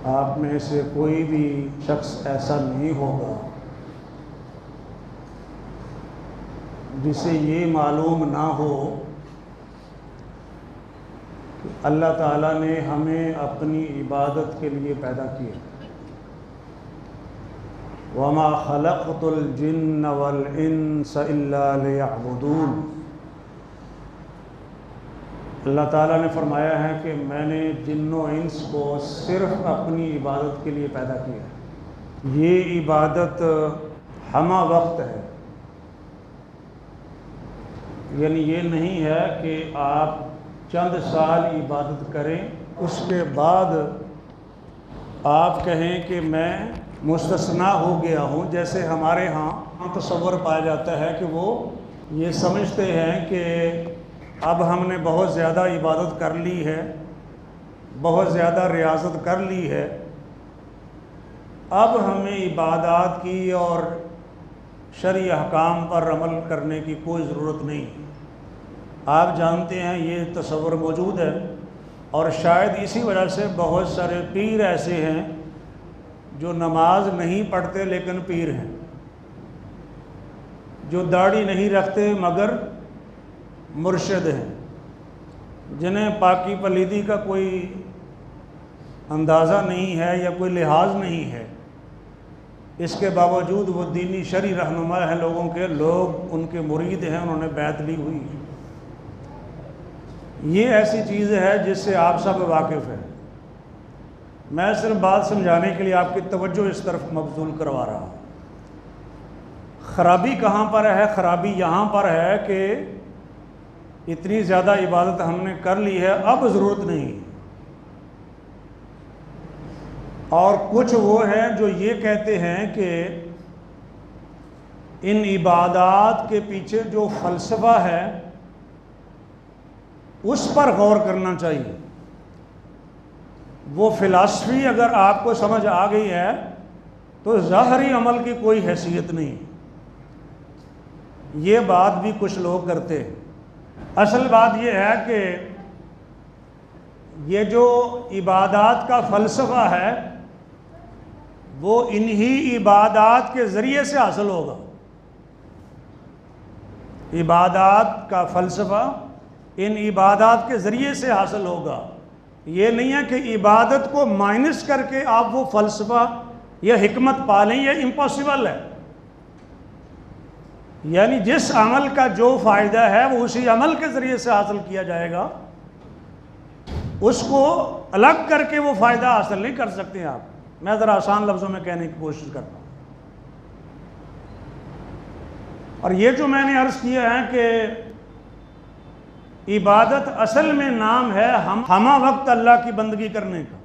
آپ میں سے کوئی بھی شخص ایسا نہیں ہوگا جسے یہ معلوم نہ ہو کہ اللہ تعالیٰ نے ہمیں اپنی عبادت کے لیے پیدا کیا۔ وَمَا خَلَقْتُ الْجِنَّ وَالْإِنسَ إِلَّا لِيَعْبُدُونَ۔ اللہ تعالیٰ نے فرمایا ہے کہ میں نے جن و انس کو صرف اپنی عبادت کے لیے پیدا کیا۔ یہ عبادت ہمہ وقت ہے، یعنی یہ نہیں ہے کہ آپ چند سال عبادت کریں اس کے بعد آپ کہیں کہ میں مستثنیٰ ہو گیا ہوں۔ جیسے ہمارے ہاں تصور پایا جاتا ہے کہ وہ یہ سمجھتے ہیں کہ اب ہم نے بہت زیادہ عبادت کر لی ہے، بہت زیادہ ریاضت کر لی ہے، اب ہمیں عبادات کی اور شرعی احکام پر عمل کرنے کی کوئی ضرورت نہیں۔ آپ جانتے ہیں یہ تصور موجود ہے، اور شاید اسی وجہ سے بہت سارے پیر ایسے ہیں جو نماز نہیں پڑھتے لیکن پیر ہیں، جو داڑھی نہیں رکھتے مگر مرشد ہیں، جنہیں پاکی پلیدی کا کوئی اندازہ نہیں ہے یا کوئی لحاظ نہیں ہے، اس کے باوجود وہ دینی شرعی رہنما ہیں لوگوں کے، لوگ ان کے مرید ہیں، انہوں نے بیعت لی ہوئی ہے۔ یہ ایسی چیز ہے جس سے آپ سب واقف ہیں۔ میں صرف بات سمجھانے کے لیے آپ کی توجہ اس طرف مبذول کروا رہا ہوں۔ خرابی کہاں پر ہے؟ خرابی یہاں پر ہے کہ اتنی زیادہ عبادت ہم نے کر لی ہے، اب ضرورت نہیں۔ اور کچھ وہ ہیں جو یہ کہتے ہیں کہ ان عبادات کے پیچھے جو فلسفہ ہے اس پر غور کرنا چاہیے۔ وہ فلسفی اگر آپ کو سمجھ آ گئی ہے تو ظاہری عمل کی کوئی حیثیت نہیں۔ یہ بات بھی کچھ لوگ کرتے ہیں۔ اصل بات یہ ہے کہ یہ جو عبادات کا فلسفہ ہے وہ انہی عبادات کے ذریعے سے حاصل ہوگا۔ عبادات کا فلسفہ ان عبادات کے ذریعے سے حاصل ہوگا۔ یہ نہیں ہے کہ عبادت کو مائنس کر کے آپ وہ فلسفہ یا حکمت پالیں، یہ امپاسبل ہے۔ یعنی جس عمل کا جو فائدہ ہے وہ اسی عمل کے ذریعے سے حاصل کیا جائے گا، اس کو الگ کر کے وہ فائدہ حاصل نہیں کر سکتے آپ۔ میں ذرا آسان لفظوں میں کہنے کی کوشش کرتا ہوں۔ اور یہ جو میں نے عرض کیا ہے کہ عبادت اصل میں نام ہے ہمہ وقت اللہ کی بندگی کرنے کا،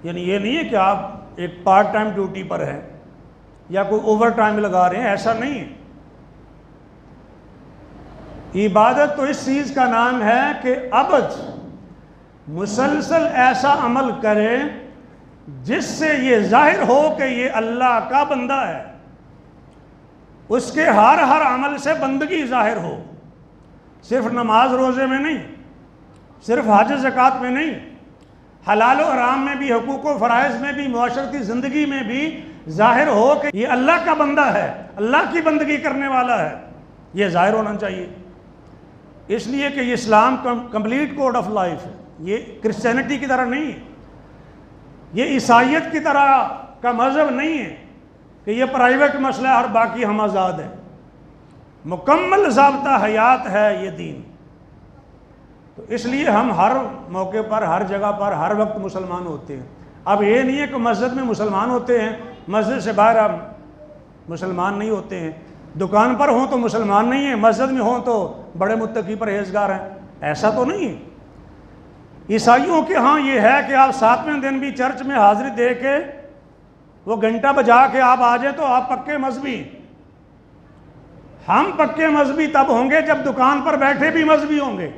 یعنی یہ نہیں ہے کہ آپ ایک پارٹ ٹائم ڈیوٹی پر ہیں یا کوئی اوور ٹائم لگا رہے ہیں، ایسا نہیں ہے۔ عبادت تو اس چیز کا نام ہے کہ ابد مسلسل ایسا عمل کرے جس سے یہ ظاہر ہو کہ یہ اللہ کا بندہ ہے، اس کے ہر عمل سے بندگی ظاہر ہو، صرف نماز روزے میں نہیں، صرف حج زکوٰۃ میں نہیں، حلال و حرام میں بھی، حقوق و فرائض میں بھی، معاشرتی زندگی میں بھی ظاہر ہو کہ یہ اللہ کا بندہ ہے، اللہ کی بندگی کرنے والا ہے، یہ ظاہر ہونا چاہیے۔ اس لیے کہ یہ اسلام کمپلیٹ کوڈ آف لائف ہے، یہ کرسچینٹی کی طرح نہیں ہے، یہ عیسائیت کی طرح کا مذہب نہیں ہے کہ یہ پرائیویٹ مسئلہ ہے اور باقی ہم آزاد ہیں۔ مکمل ضابطہ حیات ہے یہ دین۔ تو اس لیے ہم ہر موقع پر، ہر جگہ پر، ہر وقت مسلمان ہوتے ہیں۔ اب یہ نہیں ہے کہ مسجد میں مسلمان ہوتے ہیں، مسجد سے باہر ہم مسلمان نہیں ہوتے ہیں، دکان پر ہوں تو مسلمان نہیں ہیں، مسجد میں ہوں تو بڑے متقی پرہیزگار ہیں، ایسا تو نہیں ہے۔ عیسائیوں کے ہاں یہ ہے کہ آپ 7ویں دن بھی چرچ میں حاضری دے کے وہ گھنٹہ بجا کے آپ آ جائیں تو آپ پکے مذہبی ہیں۔ ہم پکے مذہبی تب ہوں گے جب دکان پر بیٹھے بھی مذہبی ہوں گے،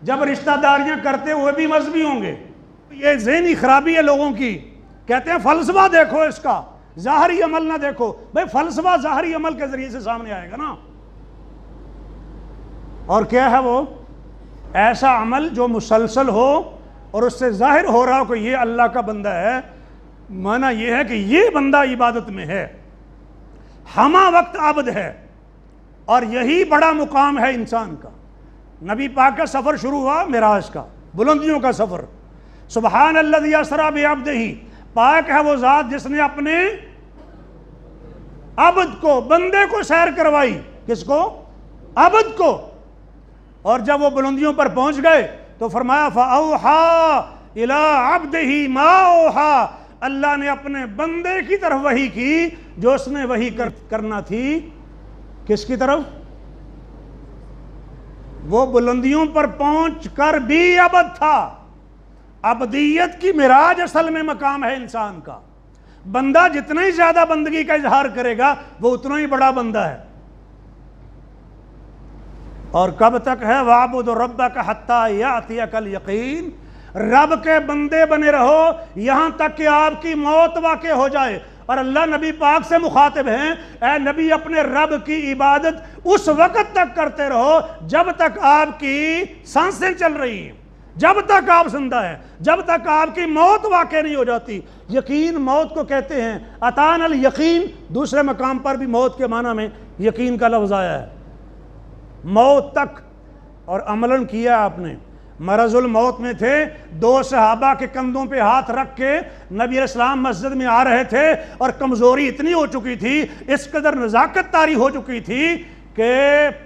جب رشتہ داریاں کرتے ہوئے بھی مذہبی ہوں گے۔ یہ ذہنی خرابی ہے لوگوں کی، کہتے ہیں فلسفہ دیکھو اس کا، ظاہری عمل نہ دیکھو۔ بھئی فلسفہ ظاہری عمل کے ذریعے سے سامنے آئے گا نا، اور کیا ہے وہ؟ ایسا عمل جو مسلسل ہو اور اس سے ظاہر ہو رہا ہو کہ یہ اللہ کا بندہ ہے، معنی یہ ہے کہ یہ بندہ عبادت میں ہے، ہمہ وقت عابد ہے، اور یہی بڑا مقام ہے انسان کا۔ نبی پاک کا سفر شروع ہوا معراج کا، بلندیوں کا سفر۔ سبحان الذی اسریٰ بعبدہ، پاک ہے وہ ذات جس نے اپنے عبد کو، بندے کو سیر کروائی۔ کس کو؟ عبد کو۔ اور جب وہ بلندیوں پر پہنچ گئے تو فرمایا فَأَوْحَا إِلَىٰ عَبْدِهِ مَا أَوْحَا، اللہ نے اپنے بندے کی طرف وحی کی جو اس نے وحی کرنا تھی۔ کس کی طرف؟ وہ بلندیوں پر پہنچ کر بھی عبد تھا۔ عبدیت کی معراج اصل میں مقام ہے انسان کا۔ بندہ جتنا ہی زیادہ بندگی کا اظہار کرے گا وہ اتنا ہی بڑا بندہ ہے۔ اور کب تک ہے؟ وَاعْبُدْ رَبَّكَ حَتَّى يَأْتِيَكَ الْيَقِينُ، رب کے بندے بنے رہو یہاں تک کہ آپ کی موت واقع ہو جائے۔ اور اللہ نبی پاک سے مخاطب ہیں، اے نبی اپنے رب کی عبادت اس وقت تک کرتے رہو جب تک آپ کی سانسیں چل رہی ہیں، جب تک آپ زندہ ہیں، جب تک آپ کی موت واقع نہیں ہو جاتی۔ یقین موت کو کہتے ہیں، اتانا الیقین، دوسرے مقام پر بھی موت کے معنی میں یقین کا لفظ آیا ہے۔ موت تک، اور عملاً کیا آپ نے۔ مرض الموت میں تھے، دو صحابہ کے کندھوں پہ ہاتھ رکھ کے نبی علیہ السلام مسجد میں آ رہے تھے، اور کمزوری اتنی ہو چکی تھی، اس قدر نزاکت طاری ہو چکی تھی کہ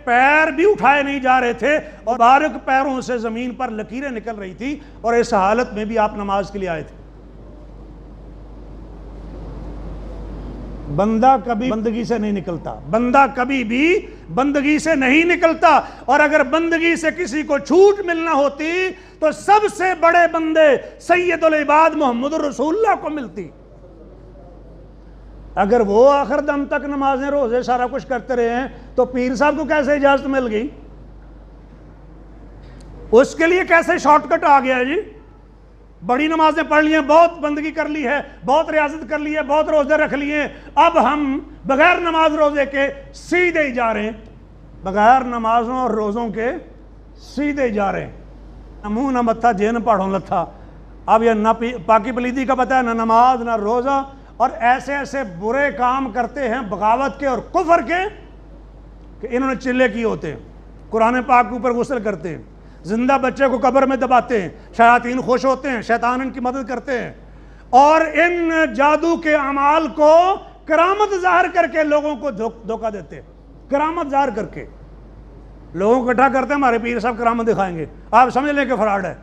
پیر بھی اٹھائے نہیں جا رہے تھے، اور بارک پیروں سے زمین پر لکیریں نکل رہی تھی، اور اس حالت میں بھی آپ نماز کے لیے آئے تھے۔ بندہ کبھی بندگی سے نہیں نکلتا، بندہ کبھی بھی بندگی سے نہیں نکلتا، اور اگر بندگی سے کسی کو چھوٹ ملنا ہوتی تو سب سے بڑے بندے سید العباد محمد الرسول اللہ کو ملتی۔ اگر وہ آخر دم تک نمازیں روزے سارا کچھ کرتے رہے ہیں تو پیر صاحب کو کیسے اجازت مل گئی؟ اس کے لیے کیسے شارٹ کٹ آ گیا جی؟ بڑی نمازیں پڑھ لی ہیں، بہت بندگی کر لی ہے، بہت ریاضت کر لی ہے، بہت روزے رکھ لیے، اب ہم بغیر نماز روزے کے سیدھے ہی جا رہے ہیں، بغیر نمازوں اور روزوں کے سیدھے ہی جا رہے ہیں۔ نہ منہ نہ متھا جے نہ پاڑھوں لتھا۔ اب یہ نہ پاکی پلیدی کا پتہ ہے، نہ نماز نہ روزہ، اور ایسے ایسے برے کام کرتے ہیں بغاوت کے اور کفر کے کہ انہوں نے چلے کیے ہوتے ہیں۔ قرآن پاک کے اوپر غسل کرتے ہیں، زندہ بچے کو قبر میں دباتے ہیں، شیاطین خوش ہوتے ہیں، شیطان ان کی مدد کرتے ہیں، اور ان جادو کے اعمال کو کرامت ظاہر کر کے لوگوں کو دھوکہ دیتے ہیں۔ کرامت ظاہر کر کے لوگوں کو اکٹھا کرتے ہیں، ہمارے پیر صاحب کرامت دکھائیں گے، آپ سمجھ لیں کہ فراڈ ہے،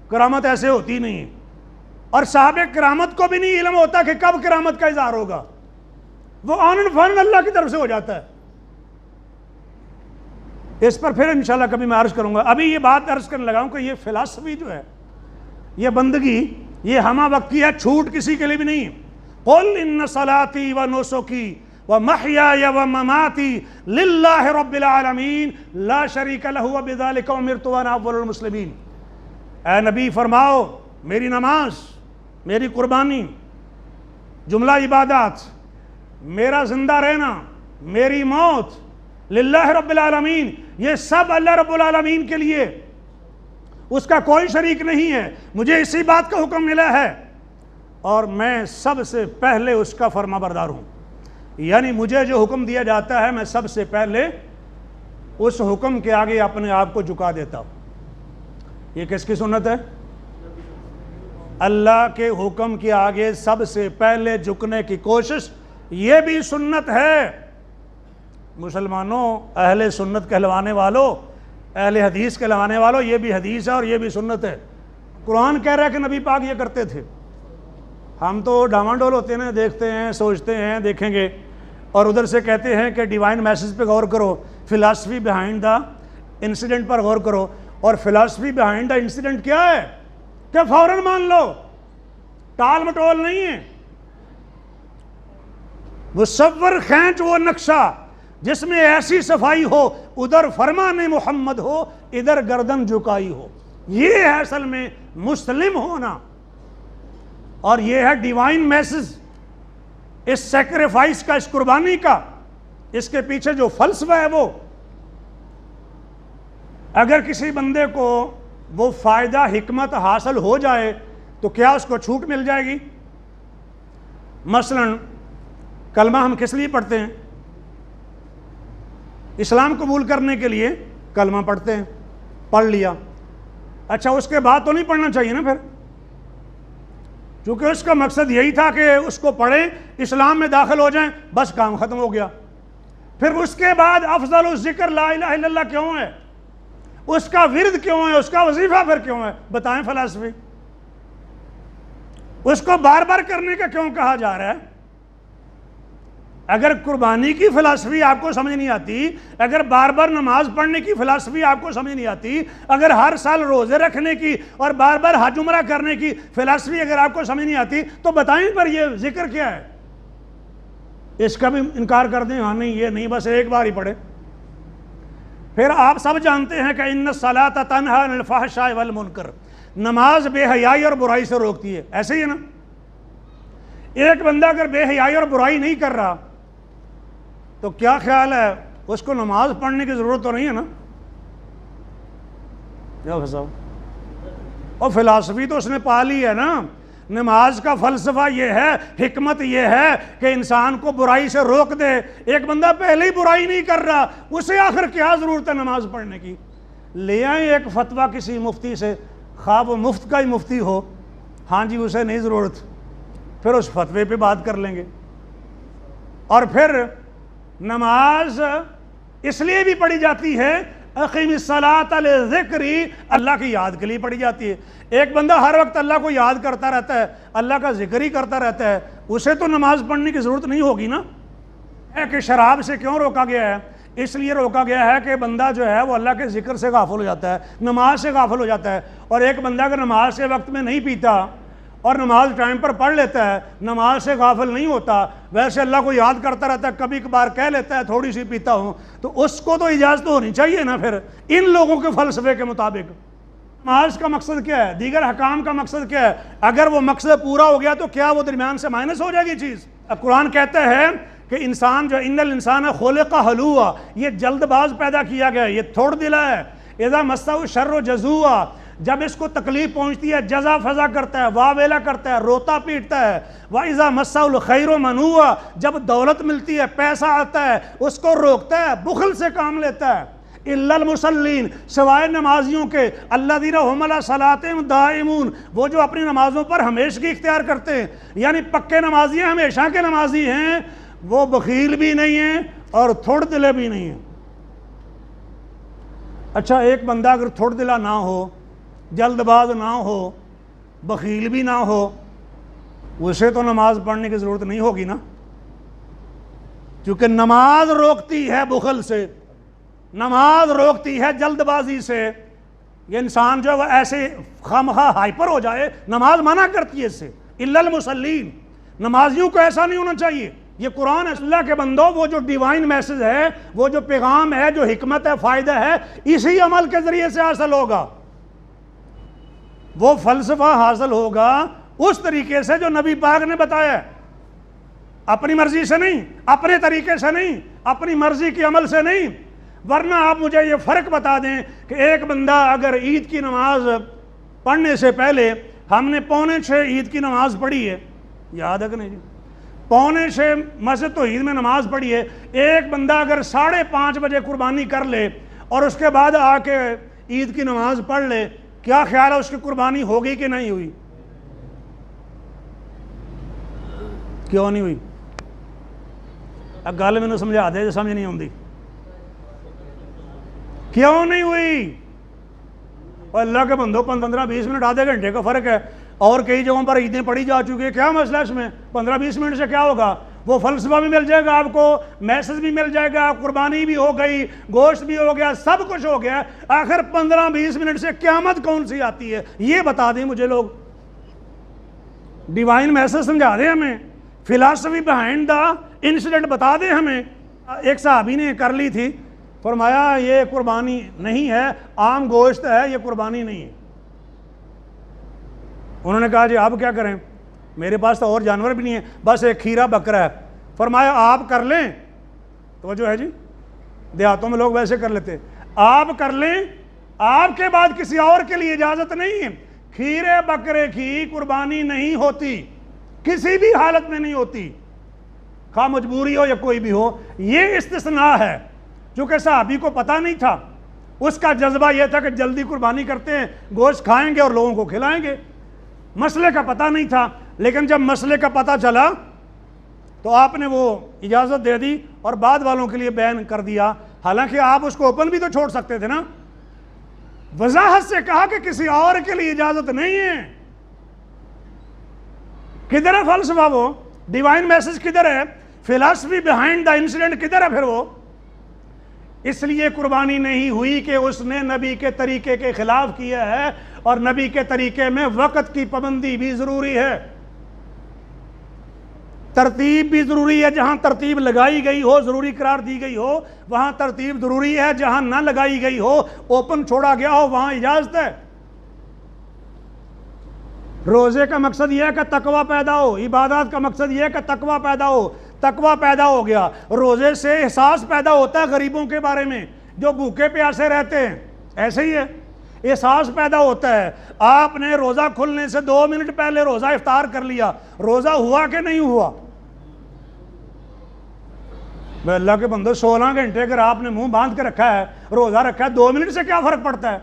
کرامت ایسے ہوتی نہیں ہے۔ اور صاحب کرامت کو بھی نہیں علم ہوتا کہ کب کرامت کا اظہار ہوگا، وہ آنن فانن اللہ کی طرف سے ہو جاتا ہے۔ اس پر پھر انشاءاللہ کبھی میں عرض کروں گا۔ ابھی یہ بات عرض کرنے لگا ہوں کہ یہ فلسفی جو ہے، یہ بندگی، یہ ہمہ وقتی ہے، چھوٹ کسی کے لیے بھی نہیں۔ قل ان صلاتی و نسکی و محیای و مماتی للہ رب العالمین لا شریک لہ وبذالک امرت وانا اول المسلمین۔ اے نبی فرماؤ، میری نماز، میری قربانی، جملہ عبادات، میرا زندہ رہنا، میری موت، للہ رب العالمین، یہ سب اللہ رب العالمین کے لیے، اس کا کوئی شریک نہیں ہے۔ مجھے اسی بات کا حکم ملا ہے اور میں سب سے پہلے اس کا فرما بردار ہوں، یعنی مجھے جو حکم دیا جاتا ہے میں سب سے پہلے اس حکم کے آگے اپنے آپ کو جھکا دیتا ہوں۔ یہ کس کی سنت ہے؟ اللہ کے حکم کے آگے سب سے پہلے جھکنے کی کوشش، یہ بھی سنت ہے۔ مسلمانوں، اہل سنت کہلوانے والوں، اہل حدیث کہلوانے والوں، یہ بھی حدیث ہے اور یہ بھی سنت ہے۔ قرآن کہہ رہا ہے کہ نبی پاک یہ کرتے تھے، ہم تو ڈاواں ڈول ہوتے ہیں، دیکھتے ہیں، سوچتے ہیں، دیکھیں گے، اور ادھر سے کہتے ہیں کہ ڈیوائن میسج پہ غور کرو، فلاسفی بیہائنڈ دا انسیڈنٹ پر غور کرو، اور فلاسفی بیہائنڈ دا انسیڈنٹ کیا ہے کہ فوراً مان لو، ٹال مٹول نہیں ہے۔ مصور کھینچ وہ نقشہ جس میں ایسی صفائی ہو، ادھر فرمان محمد ہو، ادھر گردن جھکائی ہو، یہ ہے اصل میں مسلم ہونا، اور یہ ہے ڈیوائن میسج۔ اس سیکریفائس کا، اس قربانی کا، اس کے پیچھے جو فلسفہ ہے وہ، اگر کسی بندے کو وہ فائدہ حکمت حاصل ہو جائے تو کیا اس کو چھوٹ مل جائے گی؟ مثلا کلمہ ہم کس لیے پڑھتے ہیں؟ اسلام قبول کرنے کے لیے کلمہ پڑھتے ہیں، پڑھ لیا، اچھا اس کے بعد تو نہیں پڑھنا چاہیے نا پھر، کیونکہ اس کا مقصد یہی تھا کہ اس کو پڑھیں، اسلام میں داخل ہو جائیں، بس کام ختم ہو گیا۔ پھر اس کے بعد افضل الذکر لا الہ الا اللہ کیوں ہے؟ اس کا ورد کیوں ہے؟ اس کا وظیفہ پھر کیوں ہے؟ بتائیں فلسفی، اس کو بار بار کرنے کا کیوں کہا جا رہا ہے؟ اگر قربانی کی فلسفی آپ کو سمجھ نہیں آتی، اگر بار بار نماز پڑھنے کی فلسفی آپ کو سمجھ نہیں آتی، اگر ہر سال روزے رکھنے کی اور بار بار حج عمرہ کرنے کی فلسفی اگر آپ کو سمجھ نہیں آتی، تو بتائیں پر یہ ذکر کیا ہے؟ اس کا بھی انکار کر دیں، ہاں نہیں یہ نہیں، بس ایک بار ہی پڑھے۔ پھر آپ سب جانتے ہیں کہ ان الصلاۃ تنہی عن الفحشاء والمنکر، نماز بے حیائی اور برائی سے روکتی ہے، ایسے ہی ہے نا؟ ایک بندہ اگر بے حیائی اور برائی نہیں کر رہا تو کیا خیال ہے اس کو نماز پڑھنے کی ضرورت تو نہیں ہے نا؟ کیا فساؤ؟ اور فلسفی تو اس نے پا لی ہے نا۔ نماز کا فلسفہ یہ ہے، حکمت یہ ہے کہ انسان کو برائی سے روک دے۔ ایک بندہ پہلے ہی برائی نہیں کر رہا، اسے آخر کیا ضرورت ہے نماز پڑھنے کی؟ لے آئیں ایک فتویٰ کسی مفتی سے، خواہ وہ مفت کا ہی مفتی ہو، ہاں جی اسے نہیں ضرورت، پھر اس فتوے پہ بات کر لیں گے۔ اور پھر نماز اس لیے بھی پڑھی جاتی ہے، اقیم الصلاۃ لذکری، اللہ کی یاد کے لیے پڑھی جاتی ہے۔ ایک بندہ ہر وقت اللہ کو یاد کرتا رہتا ہے، اللہ کا ذکر ہی کرتا رہتا ہے، اسے تو نماز پڑھنے کی ضرورت نہیں ہوگی نا۔ ہے کہ شراب سے کیوں روکا گیا ہے؟ اس لیے روکا گیا ہے کہ بندہ جو ہے وہ اللہ کے ذکر سے غافل ہو جاتا ہے، نماز سے غافل ہو جاتا ہے۔ اور ایک بندہ اگر نماز کے وقت میں نہیں پیتا اور نماز ٹائم پر پڑھ لیتا ہے، نماز سے غافل نہیں ہوتا، ویسے اللہ کو یاد کرتا رہتا ہے، کبھی کبھار کہہ لیتا ہے تھوڑی سی پیتا ہوں، تو اس کو تو اجازت ہونی چاہیے نا پھر ان لوگوں کے فلسفے کے مطابق۔ نماز کا مقصد کیا ہے؟ دیگر حکام کا مقصد کیا ہے؟ اگر وہ مقصد پورا ہو گیا تو کیا وہ درمیان سے مائنس ہو جائے گی چیز؟ قرآن کہتا ہے کہ انسان جو ان الانسان خلق ہلوعا، یہ جلد باز پیدا کیا گیا ہے، یہ تھوڑ دلا ہے۔ اذا مسہ الشر جزوعا، جب اس کو تکلیف پہنچتی ہے جزا فضا کرتا ہے، واہ ویلا کرتا ہے، روتا پیٹتا ہے۔ وَإِذَا مَسَّهُ الْخَيْرُ مَنُوعًا، جب دولت ملتی ہے، پیسہ آتا ہے، اس کو روکتا ہے، بخل سے کام لیتا ہے۔ إِلَّا الْمُصَلِّينَ، سوائے نمازیوں کے، الَّذِينَ هُمْ عَلَىٰ صَلَاتِهِمْ دَائِمُونَ، وہ جو اپنی نمازوں پر ہمیشگی اختیار کرتے ہیں، یعنی پکے نمازی ہیں، ہمیشہ کے نمازی ہیں، وہ بخیل بھی نہیں ہیں اور تھوڑ دلے بھی نہیں ہیں۔ اچھا ایک بندہ اگر تھوڑ دلا نہ ہو، جلد باز نہ ہو، بخیل بھی نہ ہو، اسے تو نماز پڑھنے کی ضرورت نہیں ہوگی نا، کیونکہ نماز روکتی ہے بخل سے، نماز روکتی ہے جلد بازی سے۔ یہ انسان جو ہے وہ ایسے خواہ ہائپر ہو جائے، نماز منع کرتی ہے اس سے۔ الا المصلین، نمازیوں کو ایسا نہیں ہونا چاہیے۔ یہ قرآن ہے، اللہ کے بندوں، وہ جو ڈیوائن میسج ہے، وہ جو پیغام ہے، جو حکمت ہے، فائدہ ہے، اسی عمل کے ذریعے سے حاصل ہوگا۔ وہ فلسفہ حاصل ہوگا اس طریقے سے جو نبی پاک نے بتایا ہے، اپنی مرضی سے نہیں، اپنے طریقے سے نہیں، اپنی مرضی کے عمل سے نہیں۔ ورنہ آپ مجھے یہ فرق بتا دیں کہ ایک بندہ اگر عید کی نماز پڑھنے سے پہلے، ہم نے 5:45 عید کی نماز پڑھی ہے، یاد ہے کہ نہیں جی؟ 5:45 مسجد تو عید میں نماز پڑھی ہے۔ ایک بندہ اگر 5:30 بجے قربانی کر لے اور اس کے بعد آ کے عید کی نماز پڑھ لے، کیا خیال ہے اس کی قربانی ہوگی کہ نہیں ہوئی؟ کیوں نہیں ہوئی؟ اب گل میں سمجھا دے جو سمجھ نہیں آتی، کیوں نہیں ہوئی؟ اور اللہ کے بندوں 15-20 منٹ آدھے گھنٹے کا فرق ہے، اور کئی جگہوں پر عیدیں پڑھی جا چکی ہے، کیا مسئلہ ہے اس میں؟ 15-20 منٹ سے کیا ہوگا؟ وہ فلسفہ بھی مل جائے گا آپ کو، میسج بھی مل جائے گا، قربانی بھی ہو گئی، گوشت بھی ہو گیا، سب کچھ ہو گیا۔ آخر 15-20 منٹ سے قیامت کون سی آتی ہے؟ یہ بتا دیں مجھے لوگ، ڈیوائن میسج سمجھا دیں ہمیں، فلاسفی بہائنڈ دا انسیڈنٹ بتا دیں ہمیں۔ ایک صحابی نے کر لی تھی، فرمایا یہ قربانی نہیں ہے، عام گوشت ہے، یہ قربانی نہیں ہے۔ انہوں نے کہا جی آپ کیا کریں، میرے پاس تو اور جانور بھی نہیں ہے، بس ایک کھیرا بکرا ہے۔ فرمایا آپ کر لیں، توجہ ہے جی، دیہاتوں میں لوگ ویسے کر لیتے، آپ کر لیں، آپ کے بعد کسی اور کے لیے اجازت نہیں ہے. کھیرے بکرے کی قربانی نہیں ہوتی، کسی بھی حالت میں نہیں ہوتی، خواہ مجبوری ہو یا کوئی بھی ہو. یہ استثناء ہے. چونکہ صحابی کو پتہ نہیں تھا، اس کا جذبہ یہ تھا کہ جلدی قربانی کرتے ہیں، گوشت کھائیں گے اور لوگوں کو کھلائیں گے. مسئلے کا پتہ نہیں تھا، لیکن جب مسئلے کا پتہ چلا تو آپ نے وہ اجازت دے دی اور بعد والوں کے لیے بین کر دیا. حالانکہ آپ اس کو اوپن بھی تو چھوڑ سکتے تھے نا. وضاحت سے کہا کہ کسی اور کے لیے اجازت نہیں ہے. کدھر ہے فلسفہ؟ وہ ڈیوائن میسج کدھر ہے؟ فلسفی بیہائنڈ دا انسیڈنٹ کدھر ہے پھر وہ؟ اس لیے قربانی نہیں ہوئی کہ اس نے نبی کے طریقے کے خلاف کیا ہے، اور نبی کے طریقے میں وقت کی پابندی بھی ضروری ہے، ترتیب بھی ضروری ہے. جہاں ترتیب لگائی گئی ہو، ضروری قرار دی گئی ہو، وہاں ترتیب ضروری ہے. جہاں نہ لگائی گئی ہو، اوپن چھوڑا گیا ہو، وہاں اجازت ہے. روزے کا مقصد یہ ہے کہ تقوی پیدا ہو، عبادات کا مقصد یہ ہے کہ تقوی پیدا ہو. تقوی پیدا ہو گیا، روزے سے احساس پیدا ہوتا ہے غریبوں کے بارے میں جو بھوکے پیاسے رہتے ہیں. ایسے ہی ہے، احساس پیدا ہوتا ہے. آپ نے روزہ کھلنے سے 2 منٹ پہلے روزہ افطار کر لیا، روزہ ہوا کہ نہیں ہوا؟ بے اللہ کے بندو، 16 گھنٹے اگر آپ نے منہ باندھ کے رکھا ہے، روزہ رکھا ہے، 2 منٹ سے کیا فرق پڑتا ہے؟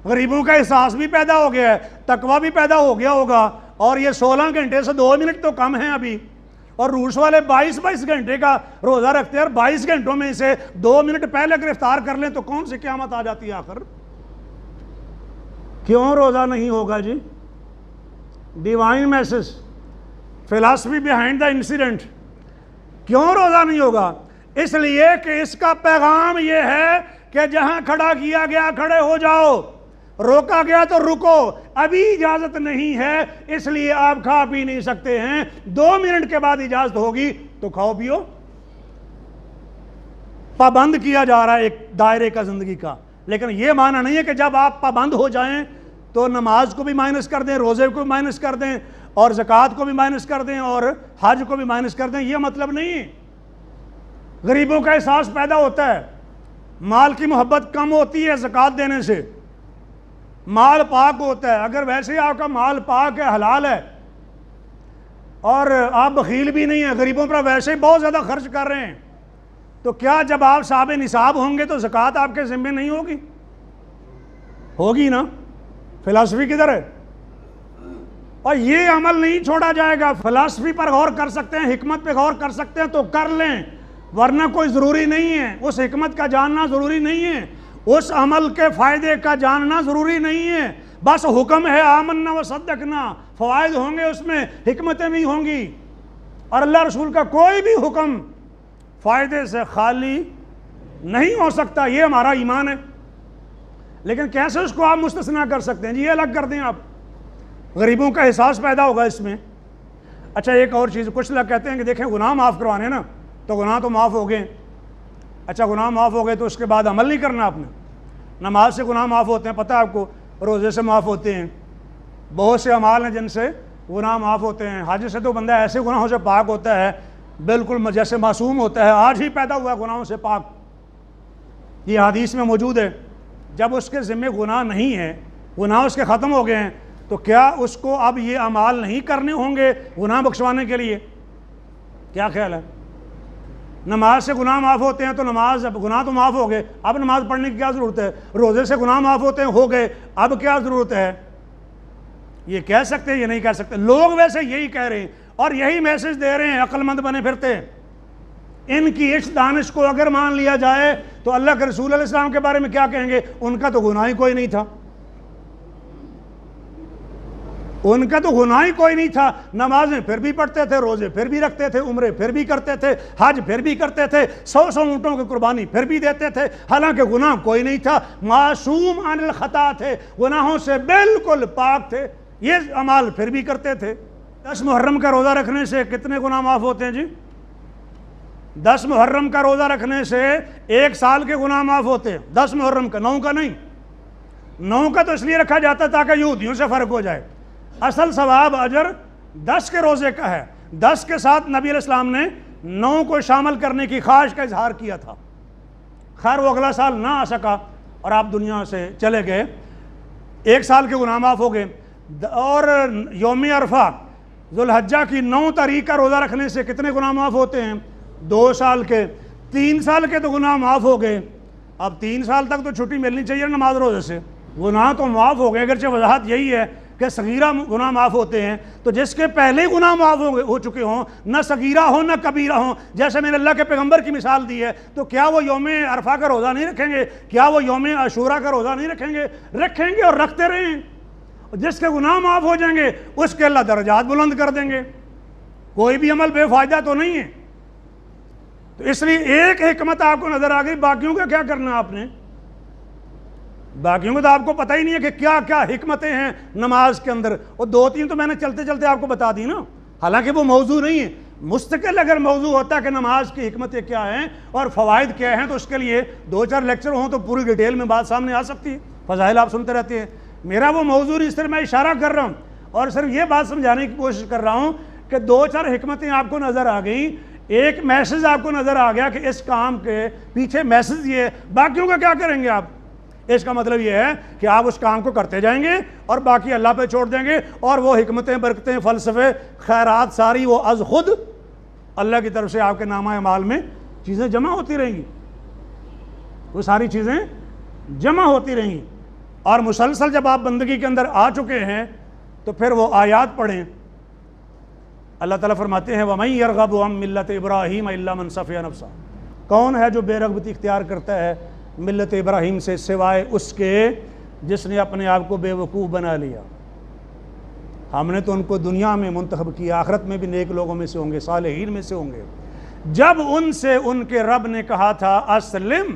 غریبوں کا احساس بھی پیدا ہو گیا ہے، تقوی بھی پیدا ہو گیا ہوگا. اور یہ 16 گھنٹے سے 2 منٹ تو کم ہیں ابھی. اور روس والے 22 گھنٹے کا روزہ رکھتے ہیں، اور 22 گھنٹوں میں سے 2 منٹ پہلے گرفتار کر لیں تو کون سی قیامت آ جاتی ہے آخر؟ کیوں روزہ نہیں ہوگا جی؟ ڈیوائن میسج، فلسفی بیہائنڈ دا انسیڈنٹ. کیوں روزہ نہیں ہوگا؟ اس لیے کہ اس کا پیغام یہ ہے کہ جہاں کھڑا کیا گیا کھڑے ہو جاؤ، روکا گیا تو رکو. ابھی اجازت نہیں ہے، اس لیے آپ کھا پی نہیں سکتے ہیں. 2 منٹ کے بعد اجازت ہوگی تو کھاؤ پیو. پابند کیا جا رہا ہے ایک دائرے کا زندگی کا. لیکن یہ معنی نہیں ہے کہ جب آپ پابند ہو جائیں تو نماز کو بھی مائنس کر دیں، روزے کو بھی مائنس کر دیں، اور زکوٰۃ کو بھی مائنس کر دیں، اور حج کو بھی مائنس کر دیں. یہ مطلب نہیں. غریبوں کا احساس پیدا ہوتا ہے، مال کی محبت کم ہوتی ہے زکوٰۃ دینے سے. مال پاک ہوتا ہے. اگر ویسے ہی آپ کا مال پاک ہے، حلال ہے، اور آپ بخیل بھی نہیں ہیں، غریبوں پر ویسے ہی بہت زیادہ خرچ کر رہے ہیں، تو کیا جب آپ صاحب نصاب ہوں گے تو زکوٰۃ آپ کے ذمہ نہیں ہوگی؟ ہوگی نا. فلسفی کدھر ہے؟ اور یہ عمل نہیں چھوڑا جائے گا. فلسفی پر غور کر سکتے ہیں، حکمت پہ غور کر سکتے ہیں تو کر لیں، ورنہ کوئی ضروری نہیں ہے. اس حکمت کا جاننا ضروری نہیں ہے، اس عمل کے فائدے کا جاننا ضروری نہیں ہے. بس حکم ہے آمنا و صدقنا، فوائد ہوں گے اس میں، حکمتیں بھی ہوں گی. اور اللہ رسول کا کوئی بھی حکم فائدے سے خالی نہیں ہو سکتا. یہ ہمارا ایمان ہے. لیکن کیسے اس کو آپ مستثنا کر سکتے ہیں جی؟ یہ الگ کر دیں آپ. غریبوں کا احساس پیدا ہوگا اس میں. اچھا ایک اور چیز، کچھ لوگ کہتے ہیں کہ دیکھیں گناہ معاف کروانے نا، تو گناہ تو معاف ہو گئے. اچھا گناہ معاف ہو گئے تو اس کے بعد عمل نہیں کرنا آپ نے؟ نماز سے گناہ معاف ہوتے ہیں، پتہ ہے آپ کو، روزے سے معاف ہوتے ہیں، بہت سے اعمال ہیں جن سے گناہ معاف ہوتے ہیں. حج سے تو بندہ ایسے گناہوں سے پاک ہوتا ہے بالکل جیسے معصوم ہوتا ہے، آج ہی پیدا ہوا ہے گناہوں سے پاک. یہ حدیث میں موجود ہے. جب اس کے ذمہ گناہ نہیں ہے، گناہ اس کے ختم ہو گئے ہیں، تو کیا اس کو اب یہ اعمال نہیں کرنے ہوں گے گناہ بخشوانے کے لیے؟ کیا خیال ہے؟ نماز سے گناہ معاف ہوتے ہیں تو نماز، گناہ تو معاف ہو گئے، اب نماز پڑھنے کی کیا ضرورت ہے؟ روزے سے گناہ معاف ہوتے ہیں، ہو گئے، اب کیا ضرورت ہے؟ یہ کہہ سکتے ہیں؟ یہ نہیں کہہ سکتے. لوگ ویسے یہی کہہ رہے ہیں اور یہی میسج دے رہے ہیں، عقل مند بنے پھرتے ہیں. ان کی اس دانش کو اگر مان لیا جائے تو اللہ کے رسول علیہ السلام کے بارے میں کیا کہیں گے؟ ان کا تو گناہ ہی کوئی نہیں تھا. ان کا تو گناہ ہی کوئی نہیں تھا. نمازیں پھر بھی پڑھتے تھے، روزے پھر بھی رکھتے تھے، عمرے پھر بھی کرتے تھے، حج پھر بھی کرتے تھے، 100 اونٹوں کی قربانی پھر بھی دیتے تھے، حالانکہ گناہ کوئی نہیں تھا. معصوم عن الخطا تھے، گناہوں سے بالکل پاک تھے، یہ اعمال پھر بھی کرتے تھے. 10 محرم کا روزہ رکھنے سے کتنے گناہ معاف ہوتے ہیں جی؟ 10 محرم کا روزہ رکھنے سے 1 سال کے گناہ معاف ہوتے ہیں. 10 محرم کا، 9 کا نہیں. 9 کا تو اس لیے رکھا جاتا تاکہ یہودیوں سے فرق ہو جائے. اصل ثواب اجر 10 کے روزے کا ہے. 10 کے ساتھ نبی علیہ السلام نے 9 کو شامل کرنے کی خواہش کا اظہار کیا تھا. خیر وہ اگلا سال نہ آ سکا اور آپ دنیا سے چلے گئے، 1 سال کے گناہ معاف ہو گئے، اور یوم عرفہ ذوالحجہ کی 9 تاریخ کا روزہ رکھنے سے کتنے گناہ معاف ہوتے ہیں؟ 2 سال کے، 3 سال کے تو گناہ معاف ہو گئے، اب 3 سال تک تو چھٹی ملنی چاہیے نماز روزے سے، گناہ تو معاف ہو گئے، اگرچہ وضاحت یہی ہے کہ صغیرہ گناہ معاف ہوتے ہیں، تو جس کے پہلے گناہ معاف ہو چکے ہوں، نہ صغیرہ ہوں نہ کبیرہ ہوں، جیسے میں نے اللہ کے پیغمبر کی مثال دی ہے، تو کیا وہ یوم عرفہ کا روزہ نہیں رکھیں گے؟ کیا وہ یوم عاشوراء کا روزہ نہیں رکھیں گے؟ رکھیں گے اور رکھتے رہیں، جس کے گناہ معاف ہو جائیں گے اس کے اللہ درجات بلند کر دیں گے۔ کوئی بھی عمل بے فائدہ تو نہیں ہے۔ تو اس لیے ایک حکمت آپ کو نظر آ گئی، باقیوں کا کیا کرنا آپ نے؟ باقیوں کو تو آپ کو پتہ ہی نہیں ہے کہ کیا کیا حکمتیں ہیں نماز کے اندر، اور 2-3 تو میں نے چلتے چلتے آپ کو بتا دی نا، حالانکہ وہ موضوع نہیں ہے۔ مستقل اگر موضوع ہوتا کہ نماز کی حکمتیں کیا ہیں اور فوائد کیا ہیں، تو اس کے لیے 2-4 لیکچر ہوں تو پوری ڈیٹیل میں بات سامنے آ سکتی ہے، فضائل آپ سنتے رہتے ہیں۔ میرا وہ موضوع نہیں، صرف میں اشارہ کر رہا ہوں اور صرف یہ بات سمجھانے کی کوشش کر رہا ہوں کہ 2-4 حکمتیں آپ کو نظر آ گئیں، ایک میسج آپ کو نظر آ گیا کہ اس کام کے پیچھے میسج یہ ہے، باقیوں کا کیا کریں گے آپ؟ اس کا مطلب یہ ہے کہ آپ اس کام کو کرتے جائیں گے اور باقی اللہ پہ چھوڑ دیں گے، اور وہ حکمتیں، برکتیں، فلسفے، خیرات ساری وہ از خود اللہ کی طرف سے آپ کے نامہ اعمال میں چیزیں جمع ہوتی رہیں گی، وہ ساری چیزیں جمع ہوتی رہیں گی۔ اور مسلسل جب آپ بندگی کے اندر آ چکے ہیں تو پھر وہ آیات پڑھیں۔ اللہ تعالیٰ فرماتے ہیں وَمَن يَرْغَبُ عَن مِّلَّةِ إِبْرَاهِيمَ إِلَّا مَن سَفِهَ نَفْسَهُ، کون ہے جو بے رغبتی اختیار کرتا ہے ملت ابراہیم سے سوائے اس کے جس نے اپنے آپ کو بے وقوف بنا لیا۔ ہم نے تو ان کو دنیا میں منتخب کیا، آخرت میں بھی نیک لوگوں میں سے ہوں گے، صالحین میں سے ہوں گے۔ جب ان سے ان کے رب نے کہا تھا اسلم،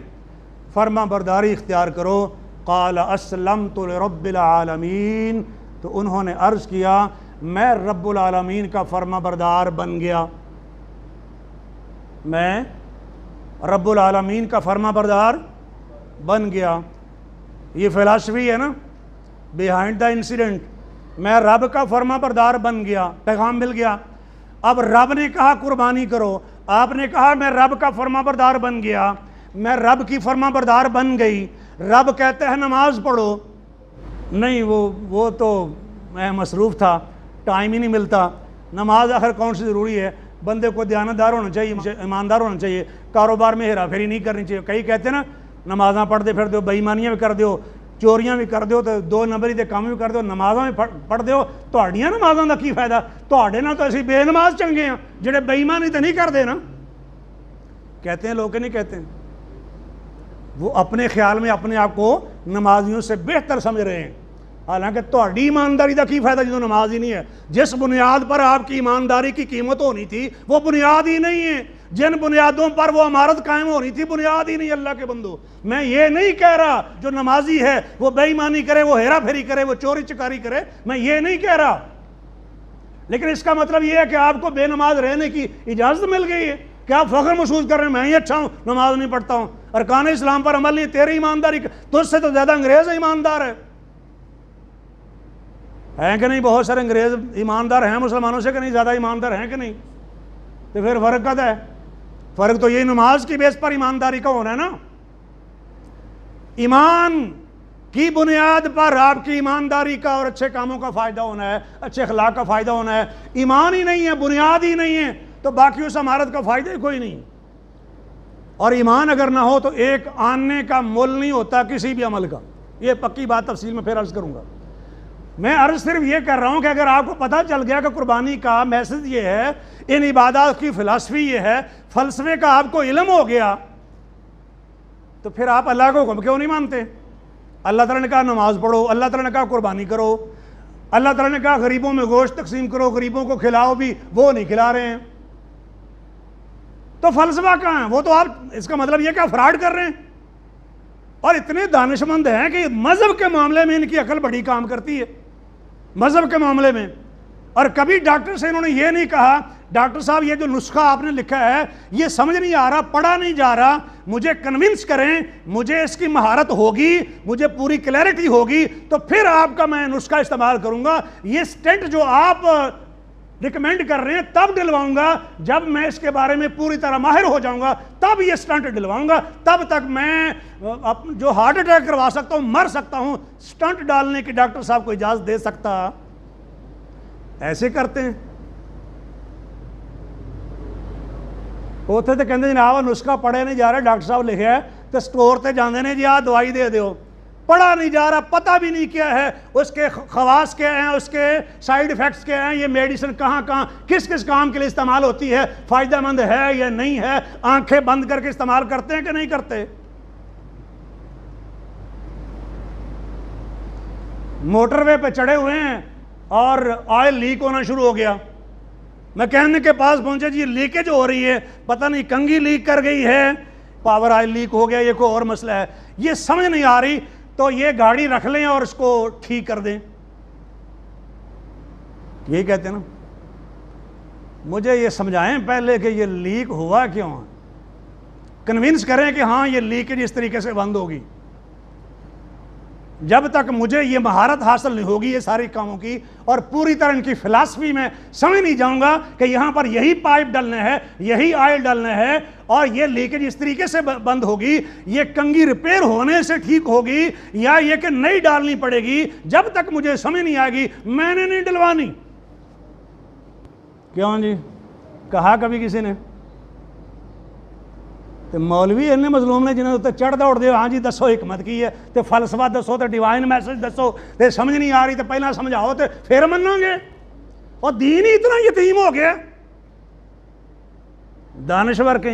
فرما برداری اختیار کرو، قال اسلمت لرب العالمین، تو انہوں نے عرض کیا میں رب العالمین کا فرما بردار بن گیا، میں رب العالمین کا فرما بردار بن گیا۔ یہ فلسفی ہے نا، بیہائنڈ دا انسیڈنٹ، میں رب کا فرما بردار بن گیا، پیغام مل گیا۔ اب رب نے کہا قربانی کرو، آپ نے کہا میں رب کا فرما بردار بن گیا، میں رب کی فرما بردار بن گئی۔ رب کہتے ہیں نماز پڑھو، نہیں وہ تو میں مصروف تھا، ٹائم ہی نہیں ملتا۔ نماز آخر کون سی ضروری ہے؟ بندے کو دیانتدار ہونا چاہیے، ایماندار ہونا چاہیے، کاروبار میں ہیرا پھیری نہیں کرنی چاہیے۔ کئی کہتے ہیں نا نمازاں پڑھتے پھر دو، بے ایمانیاں بھی کر دیو، چوریاں بھی کر دیو، تو 2 نمبری دے کام بھی کر دیو، نمازاں بھی پڑھ دیو، تہاڈیاں نمازاں دا کی فائدہ؟ تہاڈے نال تو اسی بے نماز چنگے ہیں جڑے بے ایمانی تے نہیں کر دے نا۔ کہتے ہیں لوگ کہ نہیں کہتے ہیں؟ وہ اپنے خیال میں اپنے آپ کو نمازیوں سے بہتر سمجھ رہے ہیں، حالانکہ تہاڈی ایمانداری دا کی فائدہ جدوں نماز ہی نہیں ہے؟ جس بنیاد پر آپ کی ایمانداری کی قیمت ہونی تھی وہ بنیاد ہی نہیں ہے، جن بنیادوں پر وہ عمارت قائم ہونی تھی بنیاد ہی نہیں۔ اللہ کے بندو، میں یہ نہیں کہہ رہا جو نمازی ہے وہ بے ایمانی کرے، وہ ہیرا پھیری کرے، وہ چوری چکاری کرے، میں یہ نہیں کہہ رہا، لیکن اس کا مطلب یہ ہے کہ آپ کو بے نماز رہنے کی اجازت مل گئی ہے کہ آپ فخر محسوس کر رہے ہیں میں ہی اچھا ہوں، نماز نہیں پڑھتا ہوں، ارکان اسلام پر عمل نہیں، تیری ایمانداری تجھ سے تو زیادہ انگریز ایماندار ہے کہ نہیں؟ بہت سارے انگریز ایماندار ہیں مسلمانوں سے کہ نہیں؟ زیادہ ایماندار ہیں کہ نہیں؟ تو پھر فرق کیا ہے؟ فرق تو یہ نماز کی بیس پر ایمانداری کا ہونا ہے نا۔ ایمان کی بنیاد پر آپ کی ایمانداری کا اور اچھے کاموں کا فائدہ ہونا ہے، اچھے اخلاق کا فائدہ ہونا ہے۔ ایمان ہی نہیں ہے، بنیاد ہی نہیں ہے، تو باقی اس عمارت کا فائدہ ہی کوئی نہیں۔ اور ایمان اگر نہ ہو تو ایک آنے کا مول نہیں ہوتا کسی بھی عمل کا، یہ پکی بات تفصیل میں پھر عرض کروں گا۔ میں عرض صرف یہ کر رہا ہوں کہ اگر آپ کو پتہ چل گیا کہ قربانی کا میسج یہ ہے، ان عبادات کی فلسفی یہ ہے، فلسفے کا آپ کو علم ہو گیا، تو پھر آپ اللہ کو حکم کیوں نہیں مانتے؟ اللہ تعالیٰ نے کہا نماز پڑھو، اللہ تعالیٰ نے کہا قربانی کرو، اللہ تعالیٰ نے کہا غریبوں میں گوشت تقسیم کرو، غریبوں کو کھلاؤ بھی، وہ نہیں کھلا رہے ہیں، تو فلسفہ کہاں ہے؟ وہ تو آپ، اس کا مطلب یہ کہ آپ فراڈ کر رہے ہیں۔ اور اتنے دانش مند ہیں کہ مذہب کے معاملے میں ان کی عقل بڑی کام کرتی ہے، مذہب کے معاملے میں۔ اور کبھی ڈاکٹر سے انہوں نے یہ نہیں کہا ڈاکٹر صاحب یہ جو نسخہ آپ نے لکھا ہے یہ سمجھ نہیں آ رہا، پڑھا نہیں جا رہا، مجھے کنونس کریں، مجھے اس کی مہارت ہوگی، مجھے پوری کلیئرٹی ہوگی تو پھر آپ کا میں نسخہ استعمال کروں گا۔ یہ سٹنٹ جو آپ ریکمینڈ کر رہے ہیں تب ڈلواؤں گا جب میں اس کے بارے میں پوری طرح ماہر ہو جاؤں گا، تب یہ سٹنٹ ڈلواؤں گا. تب تک میں جو ہارٹ اٹیک کروا سکتا ہوں، مر سکتا ہوں، سٹنٹ ڈالنے کی ڈاکٹر صاحب کو اجازت دے سکتا. ایسے کرتے ہیں. اتنے تو کہتے جناب نسخہ پڑھے نہیں جا رہا، ڈاکٹر صاحب لکھے ہے تو سٹور تے جاندے نے جی آ دوائی دے دیو. پڑھا نہیں جا رہا، پتہ بھی نہیں کیا ہے اس کے خواص کیا ہیں، اس کے سائیڈ ایفیکٹس کیا ہیں، یہ میڈیسن کہاں کہاں کس کس کام کے لیے استعمال ہوتی ہے، فائدہ مند ہے یا نہیں ہے، آنکھیں بند کر کے استعمال کرتے ہیں کہ نہیں کرتے. موٹر وے پہ چڑھے ہوئے ہیں اور آئل لیک ہونا شروع ہو گیا. میکینک کے پاس پہنچے جی لیکیج ہو رہی ہے، پتہ نہیں کنگھی لیک کر گئی ہے، پاور آئل لیک ہو گیا، یہ کوئی اور مسئلہ ہے، یہ سمجھ نہیں آ رہی، تو یہ گاڑی رکھ لیں اور اس کو ٹھیک کر دیں. یہی کہتے ہیں نا. مجھے یہ سمجھائیں پہلے کہ یہ لیک ہوا کیوں، کنونس کریں کہ ہاں یہ لیکیج اس طریقے سے بند ہوگی. جب تک مجھے یہ مہارت حاصل نہیں ہوگی یہ ساری کاموں کی اور پوری طرح ان کی فلاسفی میں سمجھ نہیں جاؤں گا کہ یہاں پر یہی پائپ ڈلنا ہے، یہی آئل ڈلنا ہے اور یہ لیکیج اس طریقے سے بند ہوگی، یہ کنگھی ریپیئر ہونے سے ٹھیک ہوگی یا یہ کہ نئی ڈالنی پڑے گی، جب تک مجھے سمجھ نہیں آئے گی میں نے نہیں ڈلوانی. کیوں جی کہا کبھی کسی نے؟ تو مولوی ان مظلوم نے جنہوں نے چڑھ دوڑ دے ہاں جی دسو حکمت کی ہے تے فلسفہ دسو تے ڈیوائن میسج دسو تے سمجھ نہیں آ رہی تے پہلا سمجھاؤ تے پھر منو گے. اور دین ہی اتنا یتیم ہو گیا. دانشور کہیں